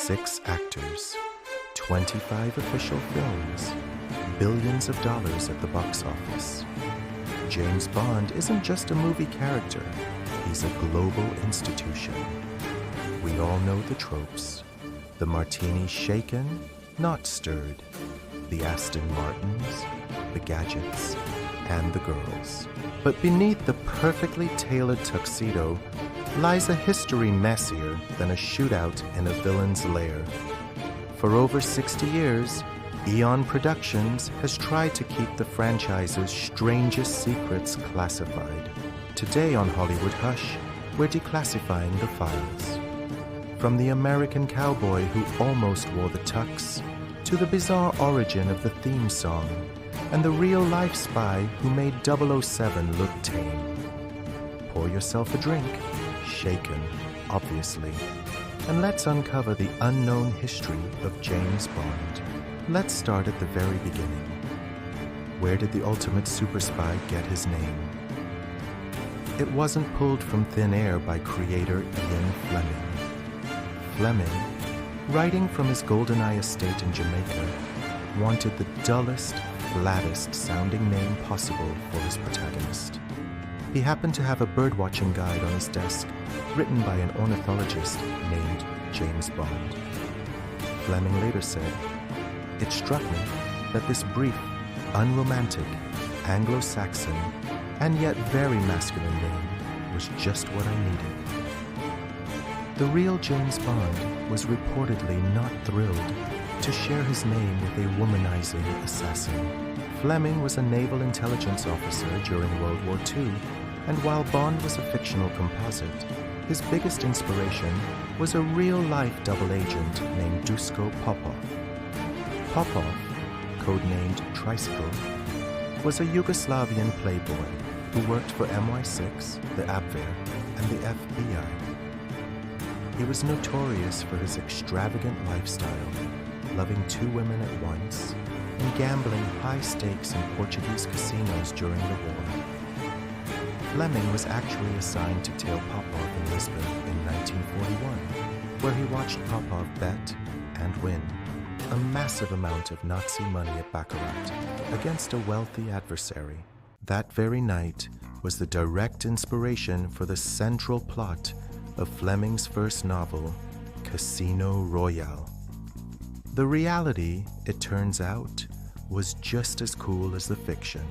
6 actors, 25 official films, billions of dollars at the box office. James Bond isn't just a movie character, he's a global institution. We all know the tropes. The martini shaken, not stirred. The Aston Martins, the gadgets, and the girls. But beneath the perfectly tailored tuxedo lies a history messier than a shootout in a villain's lair. For over 60 years, Eon Productions has tried to keep the franchise's strangest secrets classified. Today on Hollywood Hush, we're declassifying the files. From the American cowboy who almost wore the tux, to the bizarre origin of the theme song, and the real-life spy who made 007 look tame. Pour yourself a drink, shaken, obviously, and let's uncover the unknown history of James Bond. Let's start at the very beginning. Where did the ultimate super spy get his name? It wasn't pulled from thin air by creator Ian Fleming. Fleming, writing from his GoldenEye estate in Jamaica, wanted the dullest, flattest sounding name possible for his protagonist. He happened to have a birdwatching guide on his desk, written by an ornithologist named James Bond. Fleming later said, "It struck me that this brief, unromantic, Anglo-Saxon, and yet very masculine name was just what I needed." The real James Bond was reportedly not thrilled to share his name with a womanizing assassin. Fleming was a naval intelligence officer during World War II, and while Bond was a fictional composite, his biggest inspiration was a real-life double agent named Duško Popov. Popov, codenamed Tricycle, was a Yugoslavian playboy who worked for MI6, the Abwehr, and the FBI. He was notorious for his extravagant lifestyle, loving 2 women at once, and gambling high stakes in Portuguese casinos during the war. Fleming was actually assigned to tail Popov in Lisbon in 1941, where he watched Popov bet and win a massive amount of Nazi money at baccarat against a wealthy adversary. That very night was the direct inspiration for the central plot of Fleming's first novel, Casino Royale. The reality, it turns out, was just as cool as the fiction.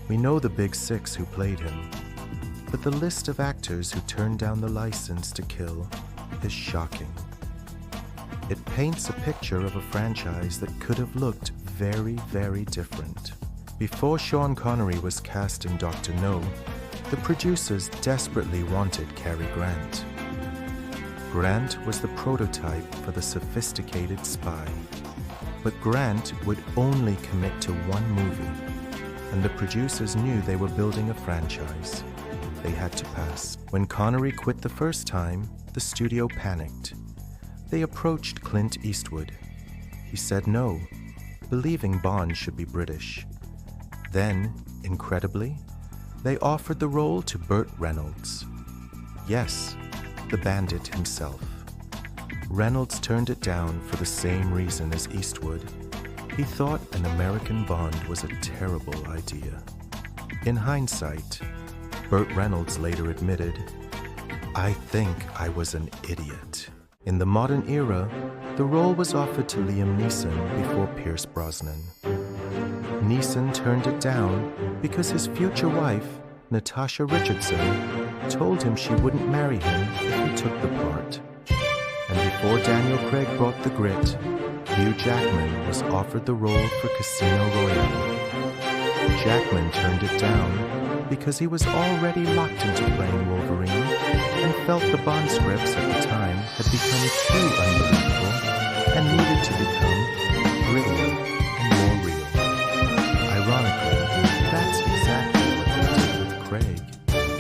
We know the big 6 who played him, but the list of actors who turned down the license to kill is shocking. It paints a picture of a franchise that could have looked very, very different. Before Sean Connery was cast in Dr. No, the producers desperately wanted Cary Grant. Grant was the prototype for the sophisticated spy. But Grant would only commit to 1 movie, and the producers knew they were building a franchise. They had to pass. When Connery quit the first time, the studio panicked. They approached Clint Eastwood. He said no, believing Bond should be British. Then, incredibly, they offered the role to Burt Reynolds. Yes, the bandit himself. Reynolds turned it down for the same reason as Eastwood. He thought an American Bond was a terrible idea. In hindsight, Burt Reynolds later admitted, "I think I was an idiot." In the modern era, the role was offered to Liam Neeson before Pierce Brosnan. Neeson turned it down because his future wife, Natasha Richardson, told him she wouldn't marry him if he took the part. And before Daniel Craig brought the grit, Hugh Jackman was offered the role for Casino Royale. Jackman turned it down because he was already locked into playing Wolverine and felt the Bond scripts at the time had become too unbelievable and needed to become grittier and more real. Ironically, that's exactly what they did with Craig.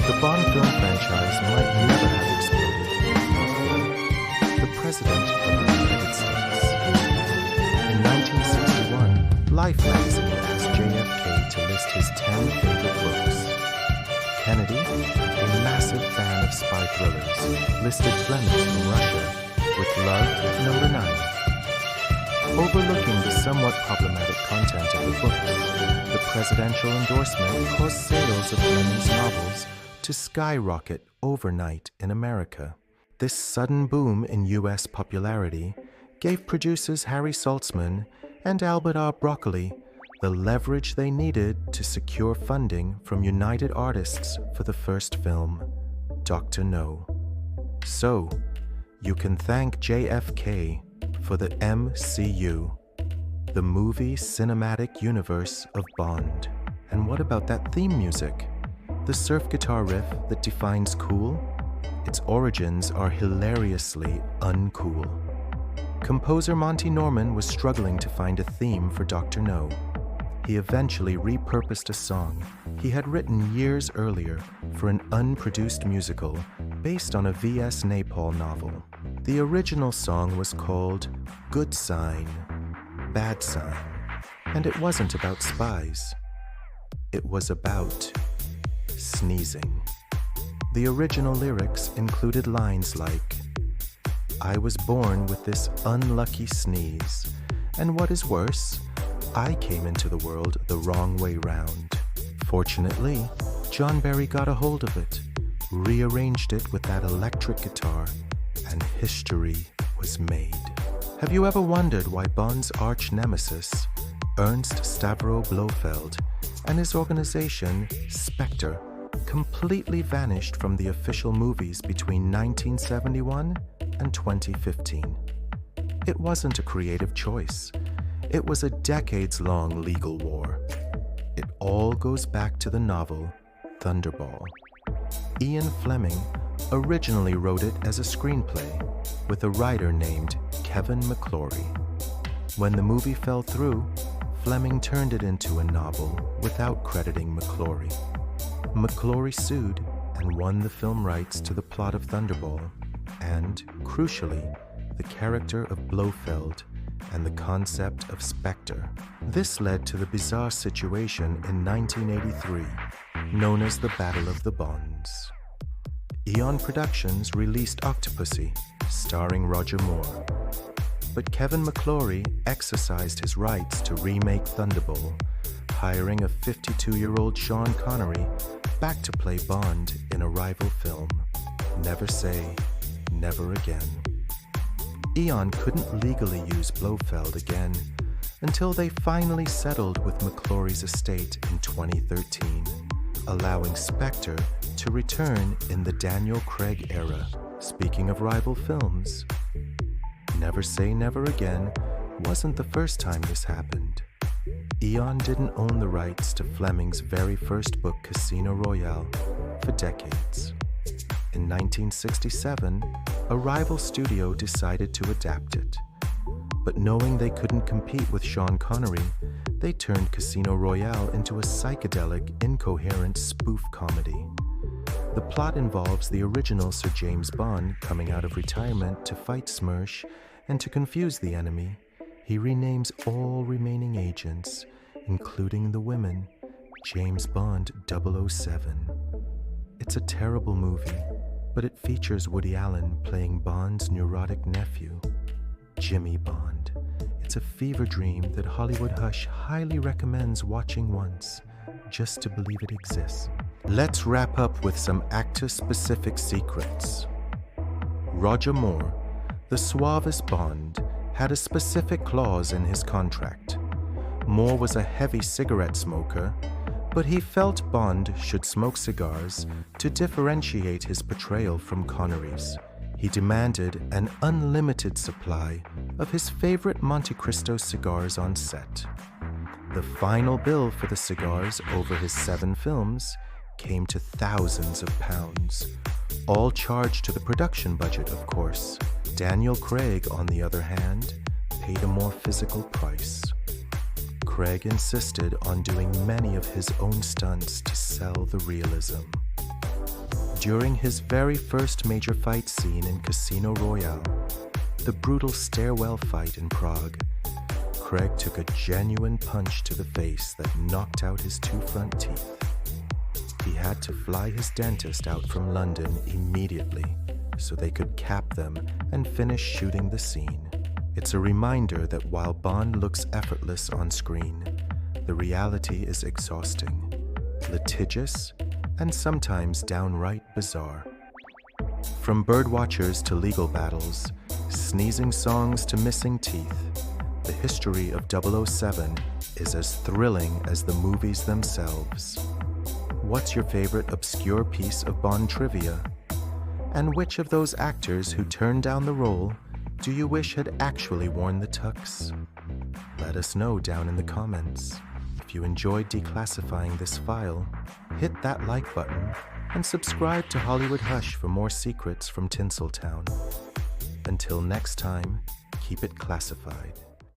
The Bond film franchise might never have exploded if not for the President of the United States. In 1961, Life magazine asked JFK to list his 10 favorite books. Kennedy, a massive fan of spy thrillers, listed Fleming from Russia with Love at number 9. overlooking the somewhat problematic content of the books, the presidential endorsement caused sales of Fleming's novels to skyrocket overnight in America. This sudden boom in U.S. popularity gave producers Harry Saltzman and Albert R. Broccoli the leverage they needed to secure funding from United Artists for the first film, Dr. No. So, you can thank JFK for the MCU, the movie cinematic universe of Bond. And what about that theme music? The surf guitar riff that defines cool? Its origins are hilariously uncool. Composer Monty Norman was struggling to find a theme for Dr. No. He eventually repurposed a song he had written years earlier for an unproduced musical based on a V.S. Naipaul novel. The original song was called Good Sign, Bad Sign, and it wasn't about spies. It was about sneezing. The original lyrics included lines like, "I was born with this unlucky sneeze, and what is worse, I came into the world the wrong way round." Fortunately, John Barry got a hold of it, rearranged it with that electric guitar, and history was made. Have you ever wondered why Bond's arch nemesis, Ernst Stavro Blofeld, and his organization, Spectre, completely vanished from the official movies between 1971 and 2015? It wasn't a creative choice. It was a decades-long legal war. It all goes back to the novel Thunderball. Ian Fleming originally wrote it as a screenplay with a writer named Kevin McClory. When the movie fell through, Fleming turned it into a novel without crediting McClory. McClory sued and won the film rights to the plot of Thunderball and, crucially, the character of Blofeld and the concept of Spectre. This led to the bizarre situation in 1983, known as the Battle of the Bonds. Eon Productions released Octopussy, starring Roger Moore. But Kevin McClory exercised his rights to remake Thunderball, hiring a 52-year-old Sean Connery back to play Bond in a rival film, Never Say Never Again. Eon couldn't legally use Blofeld again until they finally settled with McClory's estate in 2013, allowing Spectre to return in the Daniel Craig era. Speaking of rival films, Never Say Never Again wasn't the first time this happened. Eon didn't own the rights to Fleming's very first book, Casino Royale, for decades. In 1967, a rival studio decided to adapt it. But knowing they couldn't compete with Sean Connery, they turned Casino Royale into a psychedelic, incoherent spoof comedy. The plot involves the original Sir James Bond coming out of retirement to fight Smersh, and to confuse the enemy, he renames all remaining agents, including the women, James Bond 007. It's a terrible movie, but it features Woody Allen playing Bond's neurotic nephew, Jimmy Bond. It's a fever dream that Hollywood Hush highly recommends watching once, just to believe it exists. Let's wrap up with some actor-specific secrets. Roger Moore, the suavest Bond, had a specific clause in his contract. Moore was a heavy cigarette smoker, but he felt Bond should smoke cigars to differentiate his portrayal from Connery's. He demanded an unlimited supply of his favorite Monte Cristo cigars on set. The final bill for the cigars over his 7 films came to thousands of pounds, all charged to the production budget, of course. Daniel Craig, on the other hand, paid a more physical price. Craig insisted on doing many of his own stunts to sell the realism. During his very first major fight scene in Casino Royale, the brutal stairwell fight in Prague, Craig took a genuine punch to the face that knocked out his 2 front teeth. He had to fly his dentist out from London immediately so they could cap them and finish shooting the scene. It's a reminder that while Bond looks effortless on screen, the reality is exhausting, litigious, and sometimes downright bizarre. From birdwatchers to legal battles, sneezing songs to missing teeth, the history of 007 is as thrilling as the movies themselves. What's your favorite obscure piece of Bond trivia? And which of those actors who turned down the role do you wish had actually worn the tux? Let us know down in the comments. If you enjoyed declassifying this file, hit that like button and subscribe to Hollywood Hush for more secrets from Tinseltown. Until next time, keep it classified.